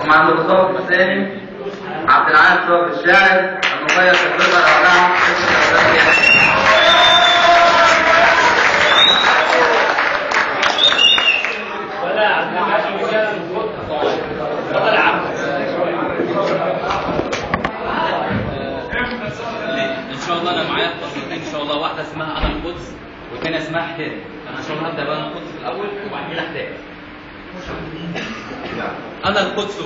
ومع الدكتور حسين عبد العال صوب الشاعر المغير في الفرقة الأعلام ان شاء الله انا معايا قصتين ان شاء الله، واحده اسمها انا القدس والثانيه اسمها حتاب. انا ان شاء الله هبدا بقى انا القدس في الاول وبعد كده حتاب. انا القدس.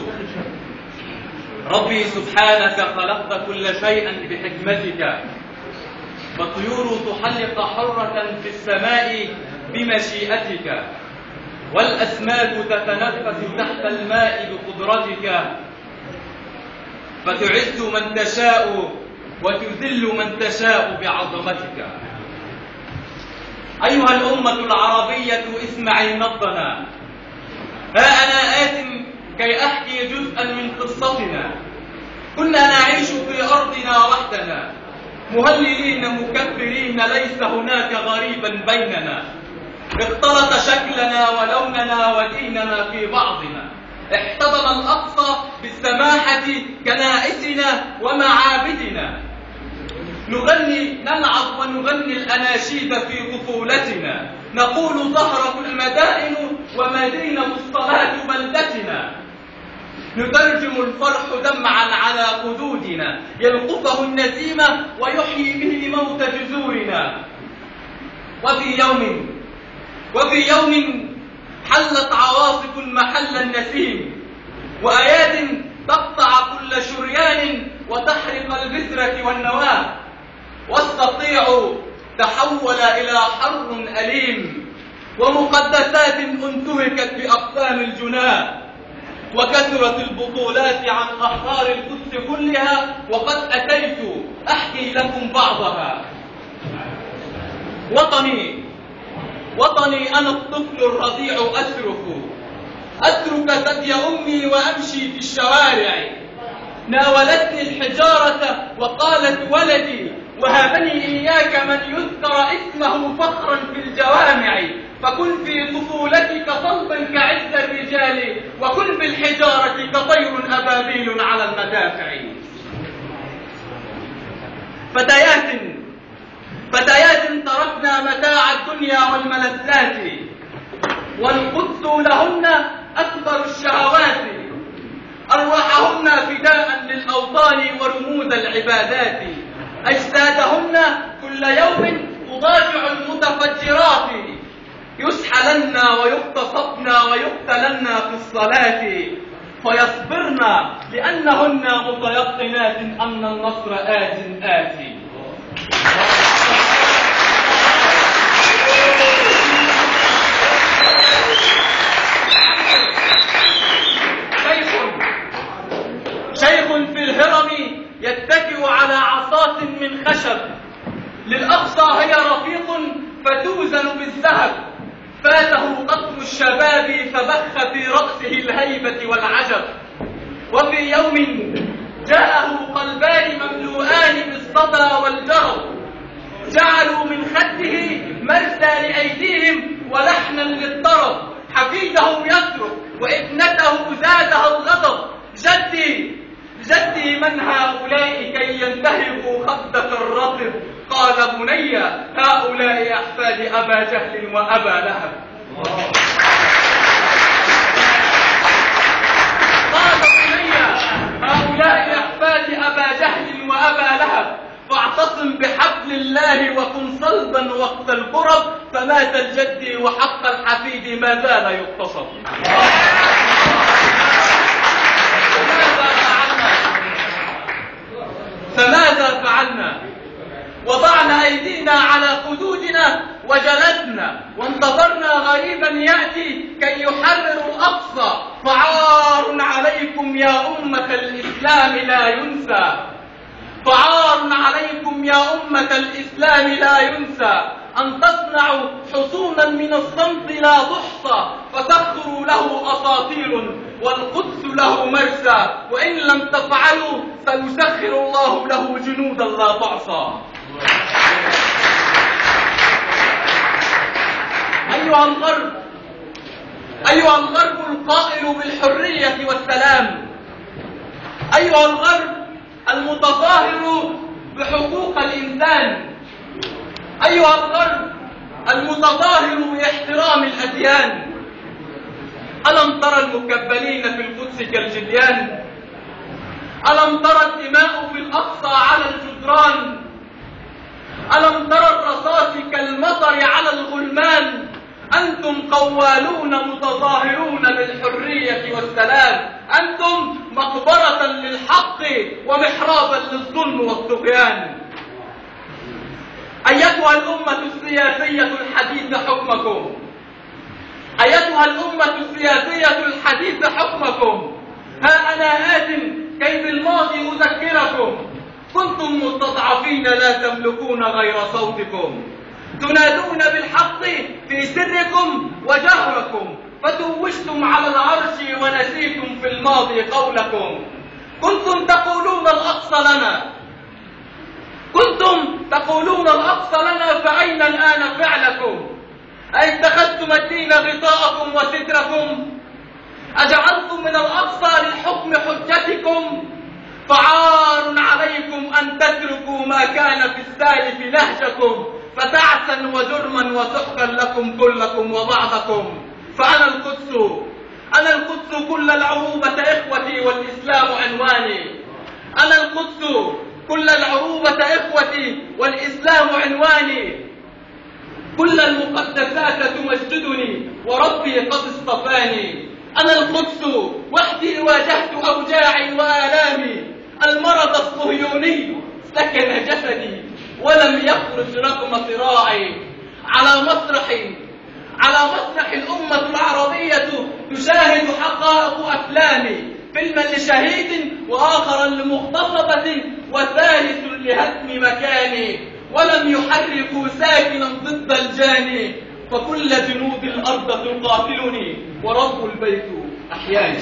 ربي سبحانك خلقت كل شيء بحكمتك، فالطيور تحلق حرة في السماء بمشيئتك، والأسماك تتنفس تحت الماء بقدرتك، فتعز من تشاء وتذل من تشاء بعظمتك. أيها الأمة العربية اسمعي نبضنا، ها أنا آت كي أحكي جزءا من قصتنا. كنا نعيش في أرضنا وحدنا مهللين مكبرين، ليس هناك غريبا بيننا. اختلط شكلنا ولوننا وديننا في بعضنا، احتضن الأقصى بالسماحة كنائسنا ومعابدنا. نغني نلعب ونغني الأناشيد في طفولتنا، نقول ظهرت المدائن ومدينة الصلاة بلدتنا. نترجم الفرح دمعا على خدودنا، يلقفه النسيم ويحيي به موت جذورنا. وفي يوم حلت عواصف محل النسيم، وأياد تقطع كل شريان وتحرق البذرة والنواة، والسطيع تحول إلى حر أليم، ومقدسات انتهكت بأقسام الجناه، وكثرت البطولات عن أحرار القدس كلها، وقد أتيت أحكي لكم بعضها. وطني أنا الطفل الرضيع أترك ثدي أمي وأمشي في الشوارع. ناولتني الحجارة وقالت ولدي، وهبني إياك من يذكر اسمه فخرا في الجوامع. فكن في طفولتك صلبا كعز الرجال، وكن بالحجارة كطير أبابيل على المدافع. فتيات تركنا متاع الدنيا والملذات، والقدس لهن أكبر الشهوات. أرواحهن فداء للأوطان ورموز العبادات، أجسادهن كل يوم تضاجع المتفجرات. يسحلن ويغتصبن ويقتلن في الصلاة، فيصبرن لأنهن متيقنات أن النصر آتٍ. شيخ في الهرم يتكئ على عصاة من خشب، للأقصى هي رفيق فتوزن بالذهب. فاته قطر الشباب فبخ في رأسه الهيبة والعجب. وفي يوم جاءه قلبان مملوءان بالصدى والجرب، جعلوا من خده مرسى لأيديهم ولحنا للطرب. حفيده يصرخ وابنته زادها الغضب، جدي من هؤلاء كي ينتهكوا خدك الرطب؟ قال بني هؤلاء أحفاد أبا جهل وأبا لهب. قال بني هؤلاء أحفاد أبا جهل وأبا لهب، فاعتصم بحبل الله وكن صلبا وقت الكرب. فمات الجد وحق الحفيد ما زال يغتصب. فماذا فعلنا؟ وضعنا أيدينا على خدودنا وجلسنا وانتظرنا غريبا يأتي كي يحرر الأقصى. فعار عليكم يا أمة الإسلام لا ينسى، فعار عليكم يا أمة الإسلام لا ينسى، أن تصنعوا حصونا من الصمت لا تحصى، فسخروا له أساطير والقدس له مرسى، وإن لم تفعلوا سيسخر الله له جنودا لا تعصى. أيها الغرب، أيها الغرب القائل بالحرية والسلام، أيها الغرب المتظاهر بحقوق الإنسان، أيها الغرب المتظاهر باحترام الأديان، ألم ترى المكبلين في القدس كالجديان؟ ألم ترى الدماء في الأقصى على الجدران؟ ألم ترى الرصاص كالمطر على الغلمان؟ أنتم قوالون متظاهرون بالحرية والسلام، أنتم مقبرة للحق ومحرابا للظلم والطغيان. أيتها الأمة السياسية الحديث حكمكم، أيتها الأمة السياسية الحديث حكمكم. ها أنا آت كي بالماضي أذكركم، كنتم مستضعفين لا تملكون غير صوتكم، تنادون بالحق في سركم وجهركم، فتوجتم على العرش ونسيتم في الماضي قولكم. كنتم تقولون الأقصى لنا، كنتم تقولون الأقصى لنا، فأين الآن فعلكم؟ أاتخذتم الدين غطاءكم وستركم؟ أجعلتم من الأقصى للحكم حجتكم؟ فعار عليكم أن تتركوا ما كان في السالف نهجكم، فتعسا وجرما وسحقا لكم كلكم وبعضكم. فأنا القدس، أنا القدس كل العروبة إخوتي والإسلام عنواني، أنا القدس كل العروبة إخوتي والإسلام عنواني. كل المقدسات تمجدني وربي قد اصطفاني. أنا القدس وحدي واجهت أوجاعي وآلامي، المرض الصهيوني سكن جسدي ولم يخرج رغم صراعي. على مسرح الأمة العربية تشاهد حقائق أفلامي، فيلما لشهيد وآخرا لمغتصبة وثالث لهدم مكاني، ولم يحركوا ساكنا ضد الجاني، فكل جنود الأرض تقاتلني ورب البيت أحياني.